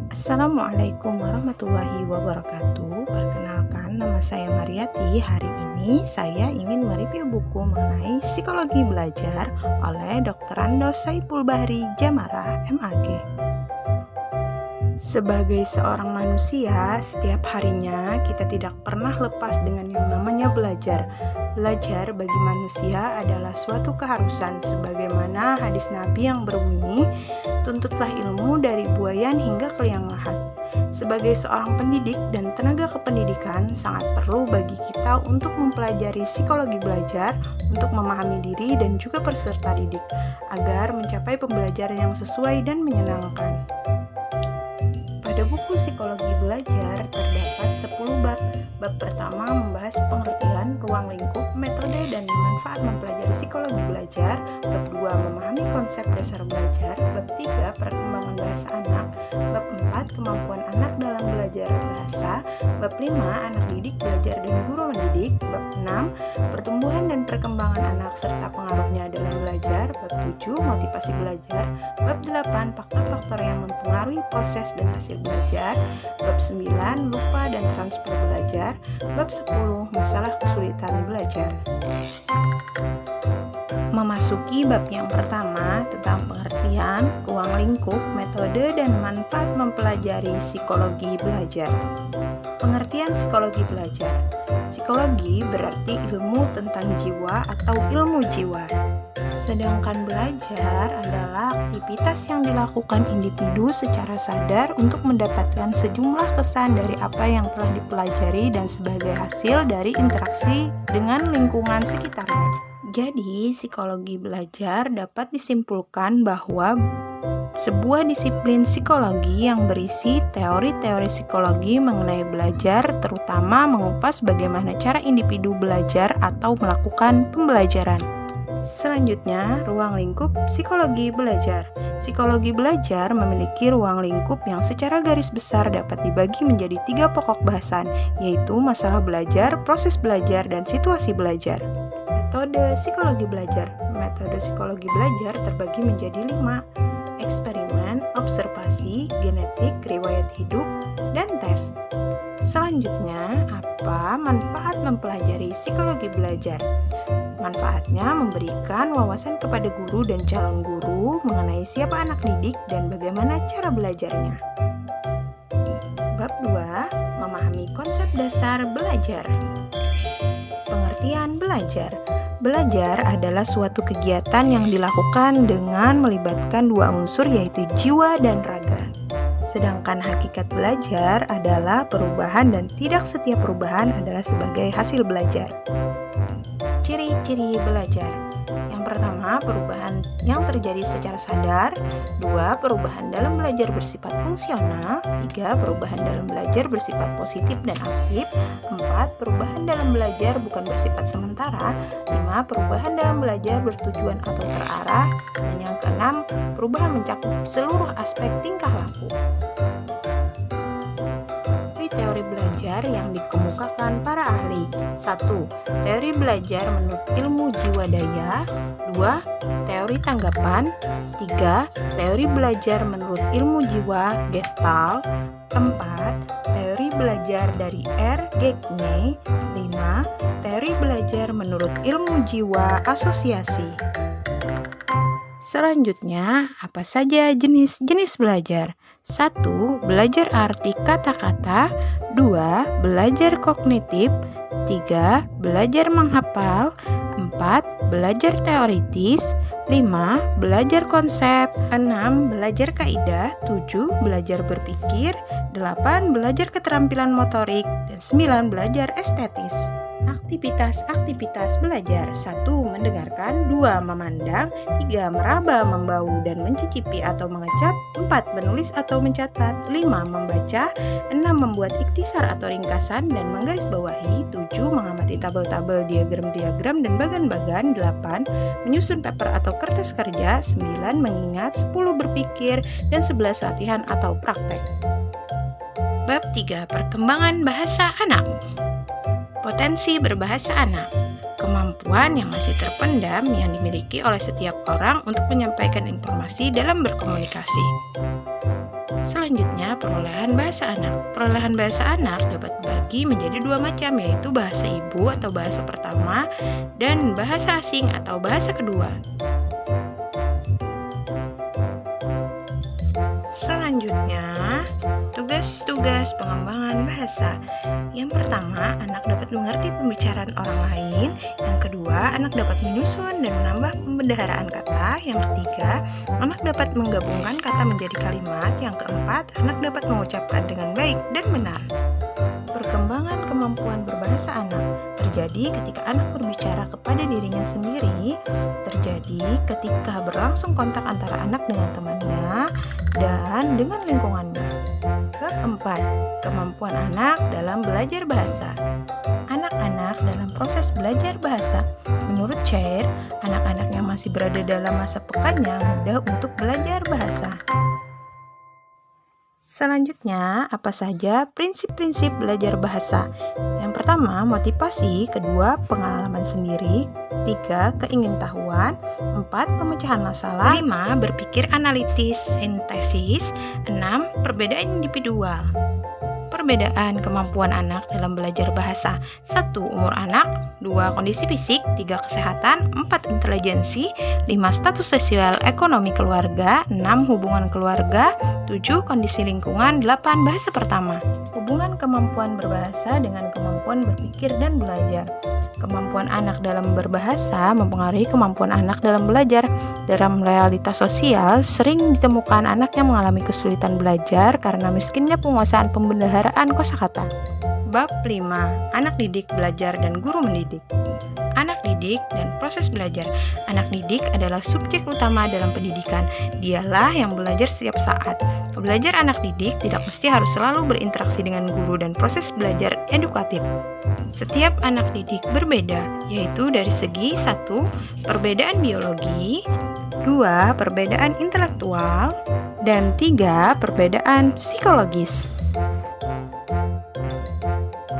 Assalamualaikum warahmatullahi wabarakatuh. Perkenalkan, nama saya Mariati. Hari ini saya ingin mereview buku mengenai psikologi belajar oleh Dr. Andos Saipul Bahri Jamarah, MAG. Sebagai seorang manusia, setiap harinya kita tidak pernah lepas dengan yang namanya belajar. Belajar bagi manusia adalah suatu keharusan, sebagaimana hadis Nabi yang berbunyi, "Tuntutlah ilmu dari buayan hingga ke liang lahat." Sebagai seorang pendidik dan tenaga kependidikan, sangat perlu bagi kita untuk mempelajari psikologi belajar, untuk memahami diri dan juga peserta didik, agar mencapai pembelajaran yang sesuai dan menyenangkan. Pada buku psikologi belajar terdapat 10 bab. Bab pertama membahas pengertian, ruang lingkup, metode, dan manfaat mempelajari psikologi belajar. Bab 2 memahami konsep dasar belajar. Bab 3 perkembangan bahasa anak. Bab 4 kemampuan anak dalam belajar bahasa. Bab 5 anak didik belajar dan guru mendidik. Bab 6 pertumbuhan dan perkembangan anak serta pengaruhnya dalam belajar. Bab 7 motivasi belajar. Bab 8 faktor-faktor yang mempengaruhi proses dan hasil belajar. Bab 9 lupa dan transfer belajar. Bab 10 masalah kesulitan belajar. Memasuki bab yang pertama tentang pengertian, ruang lingkup, metode, dan manfaat mempelajari psikologi belajar. Pengertian psikologi belajar. Psikologi berarti ilmu tentang jiwa atau ilmu jiwa. Sedangkan belajar adalah aktivitas yang dilakukan individu secara sadar untuk mendapatkan sejumlah kesan dari apa yang telah dipelajari dan sebagai hasil dari interaksi dengan lingkungan sekitarnya. Jadi, psikologi belajar dapat disimpulkan bahwa sebuah disiplin psikologi yang berisi teori-teori psikologi mengenai belajar, terutama mengupas bagaimana cara individu belajar atau melakukan pembelajaran. Selanjutnya, ruang lingkup psikologi belajar. Psikologi belajar memiliki ruang lingkup yang secara garis besar dapat dibagi menjadi 3 pokok bahasan, yaitu masalah belajar, proses belajar, dan situasi belajar. Metode psikologi belajar. Metode psikologi belajar terbagi menjadi 5: eksperimen, observasi, genetik, riwayat hidup, dan tes. Selanjutnya, apa manfaat mempelajari psikologi belajar? Manfaatnya memberikan wawasan kepada guru dan calon guru mengenai siapa anak didik dan bagaimana cara belajarnya. Bab 2, memahami konsep dasar belajar. Pengertian belajar. Belajar adalah suatu kegiatan yang dilakukan dengan melibatkan 2 unsur, yaitu jiwa dan raga. Sedangkan hakikat belajar adalah perubahan dan tidak setiap perubahan adalah sebagai hasil belajar. Ciri-ciri belajar. Yang pertama, perubahan yang terjadi secara sadar. 2, perubahan dalam belajar bersifat fungsional. 3, perubahan dalam belajar bersifat positif dan aktif. 4, perubahan dalam belajar bukan bersifat sementara. 5, perubahan dalam belajar bertujuan atau terarah. Dan yang keenam, perubahan mencakup seluruh aspek tingkah laku. Teori belajar yang dikemukakan para ahli. 1. Teori belajar menurut ilmu jiwa daya. 2. Teori tanggapan. 3. Teori belajar menurut ilmu jiwa Gestalt. 4. Teori belajar dari R. Gagne. 5. Teori belajar menurut ilmu jiwa asosiasi. Selanjutnya, apa saja jenis-jenis belajar? 1. Belajar arti kata-kata. 2. Belajar kognitif. 3. Belajar menghafal. 4. Belajar teoritis. 5. Belajar konsep. 6. Belajar kaidah. 7. Belajar berpikir. 8. Belajar keterampilan motorik. Dan 9. Belajar estetis. Aktivitas-aktivitas belajar. 1. Mendengarkan. 2. Memandang. 3. Meraba, membau, dan mencicipi atau mengecap. 4. Menulis atau mencatat. 5. Membaca. 6. Membuat ikhtisar atau ringkasan dan menggarisbawahi. 7. Mengamati tabel-tabel, diagram-diagram, dan bagan-bagan. 8. Menyusun paper atau kertas kerja. 9. Mengingat. 10. Berpikir. Dan 11. Latihan atau praktek. Bab 3. Perkembangan bahasa anak. Potensi berbahasa anak. kemampuan yang masih terpendam yang dimiliki oleh setiap orang untuk menyampaikan informasi dalam berkomunikasi. Selanjutnya, perolehan bahasa anak. Perolehan bahasa anak dapat dibagi menjadi dua macam, yaitu bahasa ibu atau bahasa pertama dan bahasa asing atau bahasa kedua. Selanjutnya, tugas-tugas pengembangan bahasa. Yang pertama, anak dapat mengerti pembicaraan orang lain. Yang kedua, anak dapat menyusun dan menambah pembendaharaan kata. Yang ketiga, anak dapat menggabungkan kata menjadi kalimat. Yang keempat, anak dapat mengucapkan dengan baik dan benar. Perkembangan kemampuan berbahasa anak terjadi ketika anak berbicara kepada dirinya sendiri, terjadi ketika berlangsung kontak antara anak dengan temannya dan dengan lingkungannya. Bab 4. Kemampuan anak dalam belajar bahasa. Anak-anak dalam proses belajar bahasa. Menurut Chair, anak-anak yang masih berada dalam masa pekannya mudah untuk belajar bahasa. Selanjutnya, apa saja prinsip-prinsip belajar bahasa? Yang pertama, motivasi. Kedua, pengalaman sendiri. Tiga, keingintahuan. Empat, pemecahan masalah. Lima, berpikir analitis, sintesis. Enam, perbedaan individual. Perbedaan kemampuan anak dalam belajar bahasa. 1. Umur anak. 2. Kondisi fisik. 3. Kesehatan. 4. Intelijensi. 5. Status sosial ekonomi keluarga. 6. Hubungan keluarga. 7. Kondisi lingkungan. 8. Bahasa pertama. Hubungan kemampuan berbahasa dengan kemampuan berpikir dan belajar. Kemampuan anak dalam berbahasa mempengaruhi kemampuan anak dalam belajar. Dalam realitas sosial, sering ditemukan anak yang mengalami kesulitan belajar karena miskinnya penguasaan pembendaharaan kosakata. Bab 5. Anak didik, belajar, dan guru mendidik. Anak didik dan proses belajar. Anak didik adalah subjek utama dalam pendidikan. Dialah yang belajar setiap saat. Belajar anak didik tidak mesti harus selalu berinteraksi dengan guru dan proses belajar edukatif. Setiap anak didik berbeda, yaitu dari segi 1. Perbedaan biologi, 2. Perbedaan intelektual, dan 3. Perbedaan psikologis.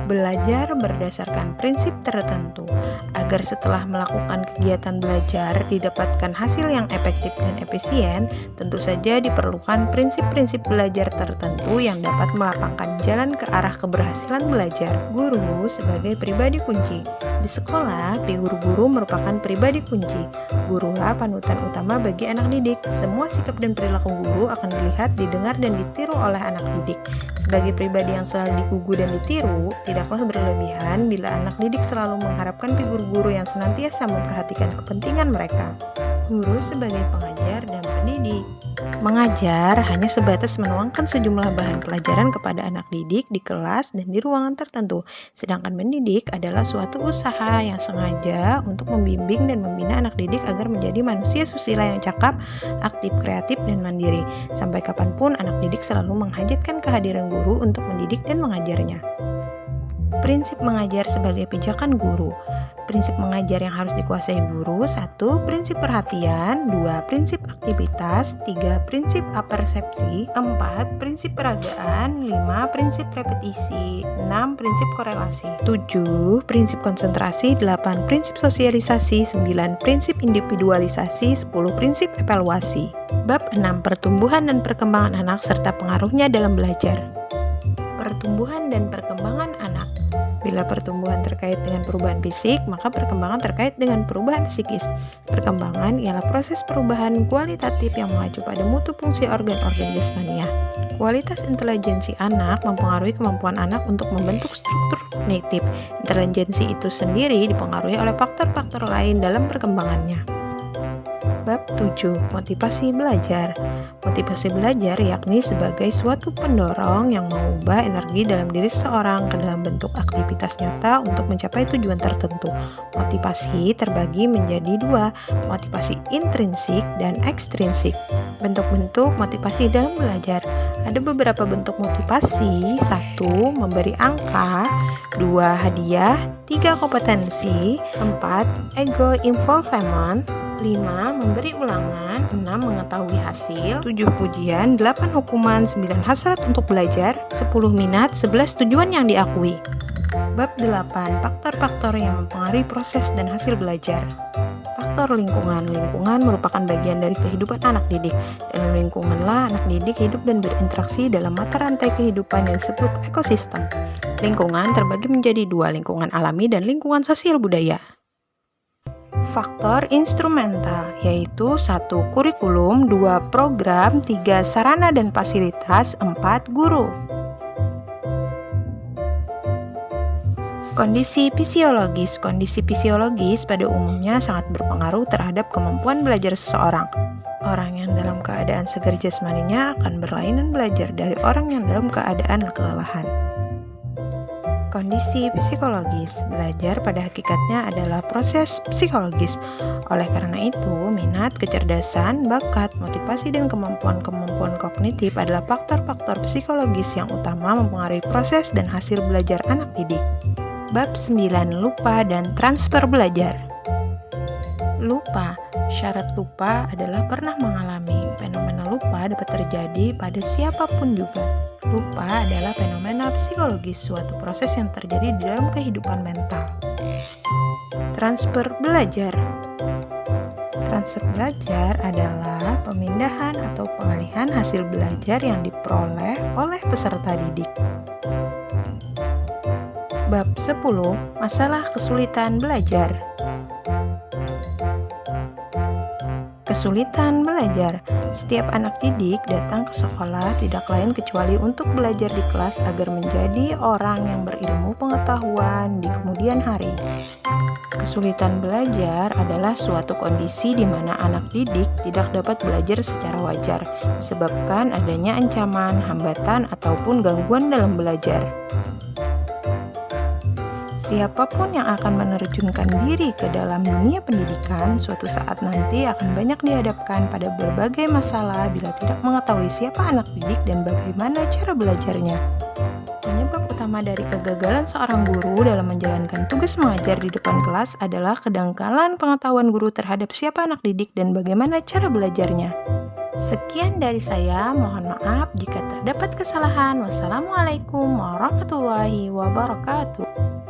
Belajar berdasarkan prinsip tertentu agar setelah melakukan kegiatan belajar didapatkan hasil yang efektif dan efisien. Tentu saja diperlukan prinsip-prinsip belajar tertentu yang dapat melapangkan jalan ke arah keberhasilan belajar. Guru sebagai pribadi kunci. Di sekolah, guru-guru merupakan pribadi kunci. Gurulah panutan utama bagi anak didik. Semua sikap dan perilaku guru akan dilihat, didengar, dan ditiru oleh anak didik. Sebagai pribadi yang selalu digugu dan ditiru, tidaklah berlebihan bila anak didik selalu mengharapkan figur guru yang senantiasa memperhatikan kepentingan mereka. Guru sebagai pengajar dan pendidik. Mengajar hanya sebatas menuangkan sejumlah bahan pelajaran kepada anak didik di kelas dan di ruangan tertentu. Sedangkan mendidik adalah suatu usaha yang sengaja untuk membimbing dan membina anak didik agar menjadi manusia susila yang cakap, aktif, kreatif, dan mandiri. Sampai kapanpun anak didik selalu menghajatkan kehadiran guru untuk mendidik dan mengajarnya. Prinsip mengajar sebagai pijakan guru. Prinsip mengajar yang harus dikuasai guru. 1. Prinsip perhatian. 2. Prinsip aktivitas. 3. Prinsip apersepsi. 4. Prinsip peragaan. 5. Prinsip repetisi. 6. Prinsip korelasi. 7. Prinsip konsentrasi. 8. Prinsip sosialisasi. 9. Prinsip individualisasi. 10. Prinsip evaluasi. Bab 6. Pertumbuhan dan perkembangan anak serta pengaruhnya dalam belajar. Pertumbuhan dan perkembangan anak. Bila pertumbuhan terkait dengan perubahan fisik, maka perkembangan terkait dengan perubahan psikis. Perkembangan ialah proses perubahan kualitatif yang mengacu pada mutu fungsi organ-organ jasmania. Kualitas intelijensi anak mempengaruhi kemampuan anak untuk membentuk struktur kognitif. Intelijensi itu sendiri dipengaruhi oleh faktor-faktor lain dalam perkembangannya. Bab 7. Motivasi belajar. Motivasi belajar yakni sebagai suatu pendorong yang mengubah energi dalam diri seseorang ke dalam bentuk aktivitas nyata untuk mencapai tujuan tertentu. Motivasi terbagi menjadi dua, motivasi intrinsik dan ekstrinsik. Bentuk-bentuk motivasi dalam belajar. Ada beberapa bentuk motivasi. 1. Memberi angka. 2. Hadiah. 3. Kompetensi. 4. Ego involvement. 5. Memberi ulangan. 6. Mengetahui hasil. 7. Pujian. 8. Hukuman. 9. Hasrat untuk belajar. 10. Minat. 11. Tujuan yang diakui. Bab 8. Faktor-faktor yang mempengaruhi proses dan hasil belajar. Faktor lingkungan. Lingkungan merupakan bagian dari kehidupan anak didik. Dalam lingkunganlah anak didik hidup dan berinteraksi dalam mata rantai kehidupan yang disebut ekosistem. Lingkungan terbagi menjadi dua, lingkungan alami dan lingkungan sosial budaya. Faktor instrumental, yaitu 1. Kurikulum, 2. Program, 3. Sarana dan fasilitas, 4. Guru. Kondisi fisiologis. Kondisi fisiologis pada umumnya sangat berpengaruh terhadap kemampuan belajar seseorang. Orang yang dalam keadaan segar jasmaninya akan berlainan belajar dari orang yang dalam keadaan kelelahan. Kondisi psikologis. Belajar pada hakikatnya adalah proses psikologis. Oleh karena itu, minat, kecerdasan, bakat, motivasi, dan kemampuan-kemampuan kognitif adalah faktor-faktor psikologis yang utama mempengaruhi proses dan hasil belajar anak didik. Bab 9. Lupa dan transfer belajar. Lupa. Syarat lupa adalah pernah mengalami. Fenomena lupa dapat terjadi pada siapapun juga. Lupa adalah fenomena psikologis, suatu proses yang terjadi di dalam kehidupan mental. Transfer belajar. Transfer belajar adalah pemindahan atau pengalihan hasil belajar yang diperoleh oleh peserta didik. Bab 10. Masalah kesulitan belajar. Kesulitan belajar. Setiap anak didik datang ke sekolah tidak lain kecuali untuk belajar di kelas agar menjadi orang yang berilmu pengetahuan di kemudian hari. Kesulitan belajar adalah suatu kondisi di mana anak didik tidak dapat belajar secara wajar, disebabkan adanya ancaman, hambatan, ataupun gangguan dalam belajar. Siapapun yang akan menerjunkan diri ke dalam dunia pendidikan suatu saat nanti akan banyak dihadapkan pada berbagai masalah bila tidak mengetahui siapa anak didik dan bagaimana cara belajarnya. Penyebab utama dari kegagalan seorang guru dalam menjalankan tugas mengajar di depan kelas adalah kedangkalan pengetahuan guru terhadap siapa anak didik dan bagaimana cara belajarnya. Sekian dari saya, mohon maaf jika terdapat kesalahan. Wassalamualaikum warahmatullahi wabarakatuh.